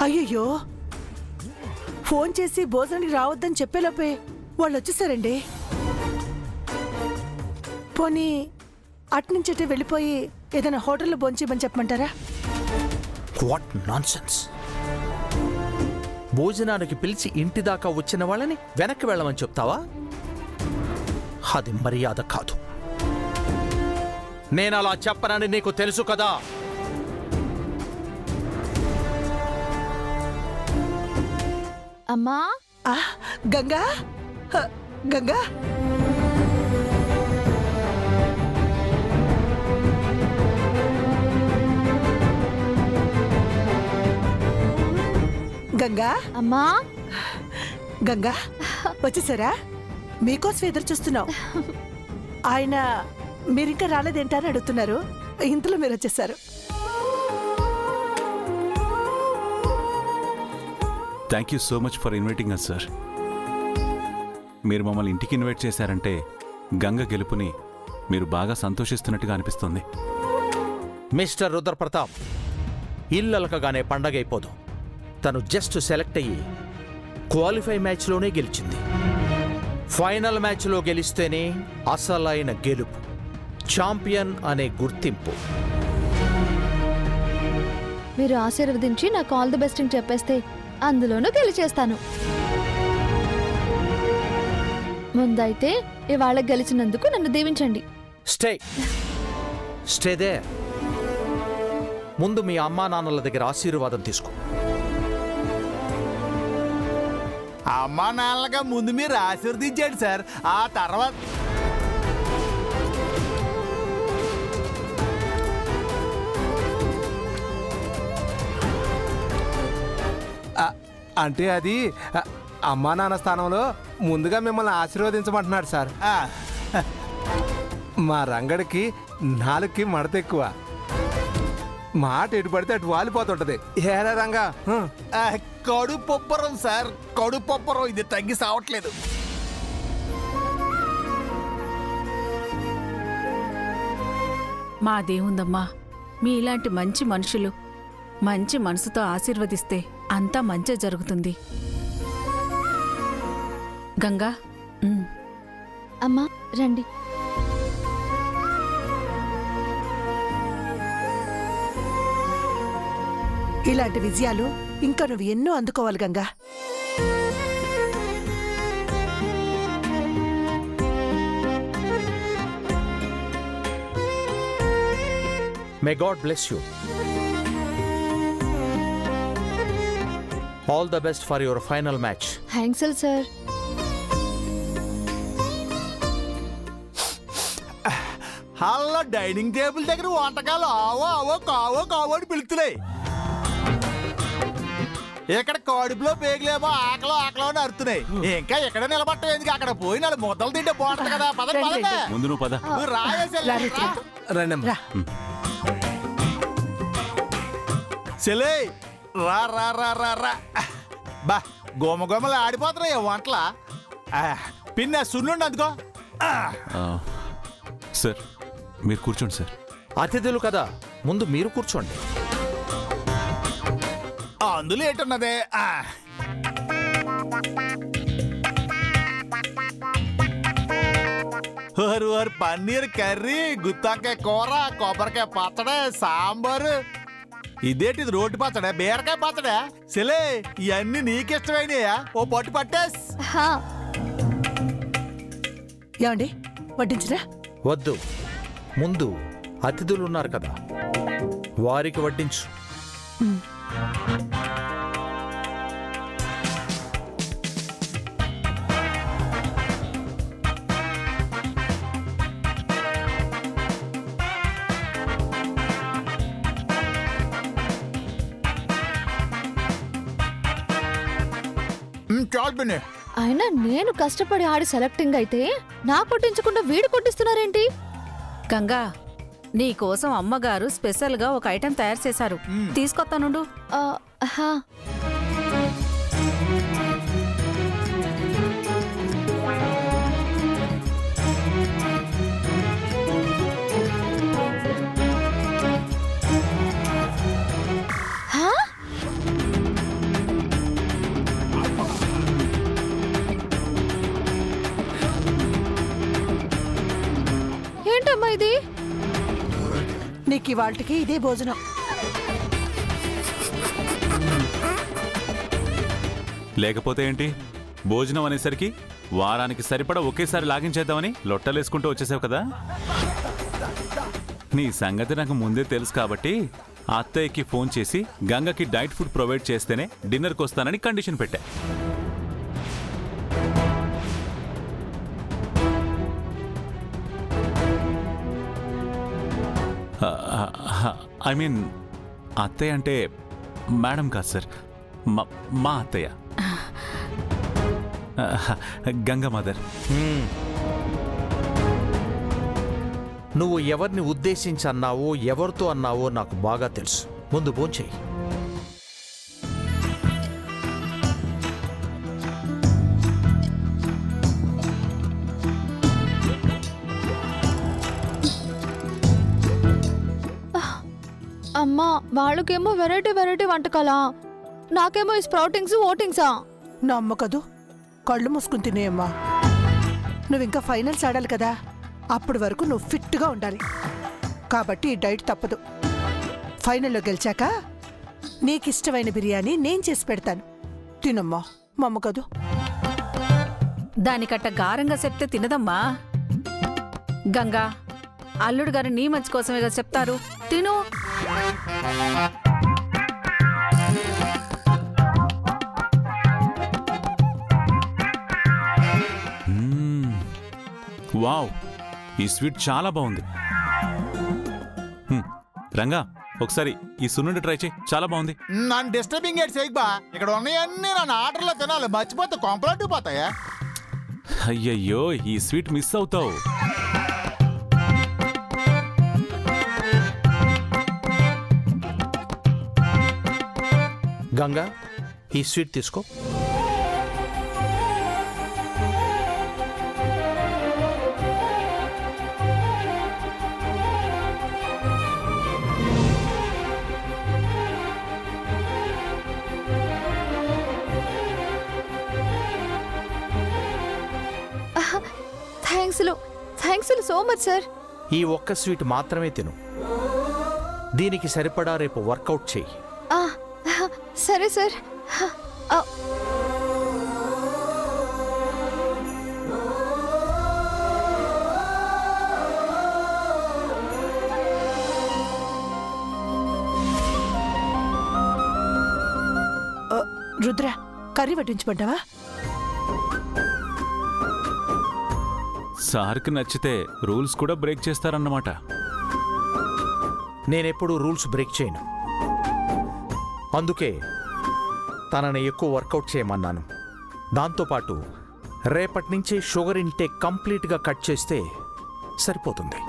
అయ్యయ్యో, ఫోన్ చేసి భోజనానికి రావద్దని చెప్పేలోపే వాళ్ళు వచ్చేసారండి. పోనీ అట్నుంచటే వెళ్ళిపోయి ఏదైనా హోటల్లో భోంచేయమని చెప్పమంటారా? What nonsense! భోజనానికి పిలిచి ఇంటి దాకా వచ్చిన వాళ్ళని వెనక్కి వెళ్ళమని చెప్తావా? అది మర్యాద కాదు. నేను అలా చెప్పనని నీకు తెలుసు కదా. అమ్మా, గంగా, గంగా, గంగా, అమ్మా, గంగా వచ్చేసారా? మీకోసం ఎదురు చూస్తున్నావు. ఆయన మీరింకా రాలేదేంటని అడుగుతున్నారు. ఇంతలో మీరు వచ్చేసారు. Thank you so much for inviting us sir. మీరు మమ్మల్ని ఇంటికి ఇన్వైట్ చేశారంటే గంగ గెలుపుని మీరు బాగా సంతోషిస్తున్నట్టుగా అనిపిస్తుంది. మిస్టర్ రుద్రప్రతాప్, ఇల్లలకగానే పండగైపోదు. తను జస్ట్ సెలెక్ట్ అయ్యి క్వాలిఫై మ్యాచ్లోనే గెలిచింది. ఫైనల్ మ్యాచ్లో గెలిస్తేనే అసలైన గెలుపు, ఛాంపియన్ అనే గుర్తింపు. మీరు ఆశీర్వదించి నాకు ఆల్ ది బెస్ట్ అని చెప్పేస్తే అందులోనూ గెలిచేస్తాను. ముందైతే ఇవాళ గెలిచినందుకు నన్ను దీవించండి. Stay there. ముందు మీ అమ్మా నాన్నల దగ్గర ఆశీర్వాదం తీసుకో. అమ్మా నాన్నలుగా ముందు మీరు ఆశీర్వదించండి సార్. ఆ తర్వాత అంటే అది అమ్మా నాన్న స్థానంలో ముందుగా మిమ్మల్ని ఆశీర్వదించమంటున్నాడు సార్. మా రంగడికి నాలుగుకి మడత ఎక్కువ. మాట ఎటు పడితే అటు వాలిపోతుంటది. ఏరా రంగా? కడుపొప్పరం సార్, కడుపొప్పరం. ఇది తగ్గి సావట్లేదు. మాదేముందమ్మా, మీలాంటి మంచి మనుషులు మంచి మనసుతో ఆశీర్వదిస్తే అంతా మంచి జరుగుతుంది. గంగా, అమ్మా రండి. ఇలాంటి విజయాలు ఇంకా నువ్వు ఎన్నో అందుకోవాలి Ganga. May God bless you. All the best for your final match. Thanks sir. హాల్లో డైనింగ్ టేబుల్ దగ్గర వంటకాలు ఆవో ఆవో కావో కావో అని పిలుస్తున్నాయి. ఇక్కడ కడుపులో పేగులేమో ఆకలో ఆకలో అని అరుతున్నాయి. ఇంకా ఎక్కడ నిలబట్టం ఎందుకు? అక్కడ పోయి నాలుగు ముద్దలు తింటే బాగుంటుంది కదా. పదండి పదండి. ముందు నువ్వు పద. నువ్వు రండమ్మా. సెలే రా రా రా రా రా. బా గోమ గోమలు ఆడిపోతున్నాయి వంటల. పిన్న సున్నుండి అందుకో. సార్ మీరు కూర్చోండి సార్. అతిథులు కదా, ముందు మీరు కూర్చోండి. అందులో ఏంటున్నదే? పన్నీర్ కర్రీ, గుత్తాకాయ కూర, కొబ్బరికాయ పచ్చడి, సాంబారు. ఇదేంటిది రోడ్డు పచ్చడా, బీరకాయ పచ్చడా? సెలే ఇవన్నీ నీకిష్టమైనయా? ఓ పట్టు పట్టేస్. ఏమండి, వడ్డించరా? వద్దు, ముందు అతిథులున్నారు కదా, వారికి వడ్డించు. చాలు పిన్ని. అయినా నేను కష్టపడి ఆడి సెలెక్టింగ్ అయితే నా కొట్టించకుండా వీడు కొట్టిస్తున్నారేంటి? గంగా, నీకోసం అమ్మగారు స్పెషల్గా ఒక ఐటెం తయారు చేశారు, తీసుకొస్తానుండు. హా. ఏంటమ్మా ఇది? నీకు ఇవాళకి ఇదే భోజనం. లేకపోతే ఏంటి, భోజనం అనేసరికి వారానికి సరిపడా ఒకేసారి లాగించేద్దామని లొట్టలేసుకుంటూ వచ్చేసావు కదా. నీ సంగతి నాకు ముందే తెలుసు కాబట్టి అత్తయ్యకి ఫోన్ చేసి గంగకి డైట్ ఫుడ్ ప్రొవైడ్ చేస్తేనే డిన్నర్కి వస్తానని కండిషన్ పెట్టా. ఐ మీన్ అత్తయ్య అంటే మేడం కాదు సార్, మా అత్తయ్య, గంగ మదర్. నువ్వు ఎవరిని ఉద్దేశించి అన్నావో ఎవరితో అన్నావో నాకు బాగా తెలుసు. ముందు భోంచేయి. అమ్మా వాళ్ళకేమో వెరైటీ వెరైటీ వంటకాలా, నాకేమో ఈ స్ప్రౌటింగ్స్ ఓటింగ్సా? నమ్మకదు, కళ్ళు మూసుకుని తినేయమ్మా. నువ్వు ఇంకా ఫైనల్స్ ఆడాలి కదా, అప్పటి వరకు నువ్వు ఫిట్గా ఉండాలి. కాబట్టి ఈ డైట్ తప్పదు. ఫైనల్లో గెలిచాక నీకిష్టమైన బిర్యానీ నేను చేసి పెడతాను, తినమ్మా. మమ్మకదు. దానికట్ట గారంగా చెప్తే తినదమ్మా. గంగా, అల్లుడు గారు నీ మంచి కోసమే కదా చెప్తారు, తిను. వావ్, ఈ స్వీట్ చాలా బాగుంది. రంగా, ఒకసారి ఈ సున్నుండి ట్రై చేయి, చాలా బాగుంది. నన్ను డిస్టర్బింగ్ ఏడ్ చేయకు బా. ఇక్కడ ఉన్నాయన్నీ నన్ను ఆర్డర్లో తినాలి, మర్చిపోతే కొంపలట్టు పోతాయా. అయ్యయ్యో, ఈ స్వీట్ మిస్ అవుతావు. గంగా, ఈ స్వీట్ తీసుకో. Thanks so much sir. ఈ ఒక్క స్వీట్ మాత్రమే తిను. దీనికి సరిపడా రేపు వర్కౌట్ చెయ్యి. సరే సార్. రుద్ర, కర్రీ వడ్డించబడ్డావా? సార్కి నచ్చితే రూల్స్ కూడా బ్రేక్ చేస్తారన్నమాట. నేనెప్పుడు రూల్స్ బ్రేక్ చేయను. అందుకే తనని ఎక్కువ వర్కౌట్ చేయమన్నాను. దాంతోపాటు రేపటి నుంచి షుగర్ ఇంటేక్ కంప్లీట్గా కట్ చేస్తే సరిపోతుంది.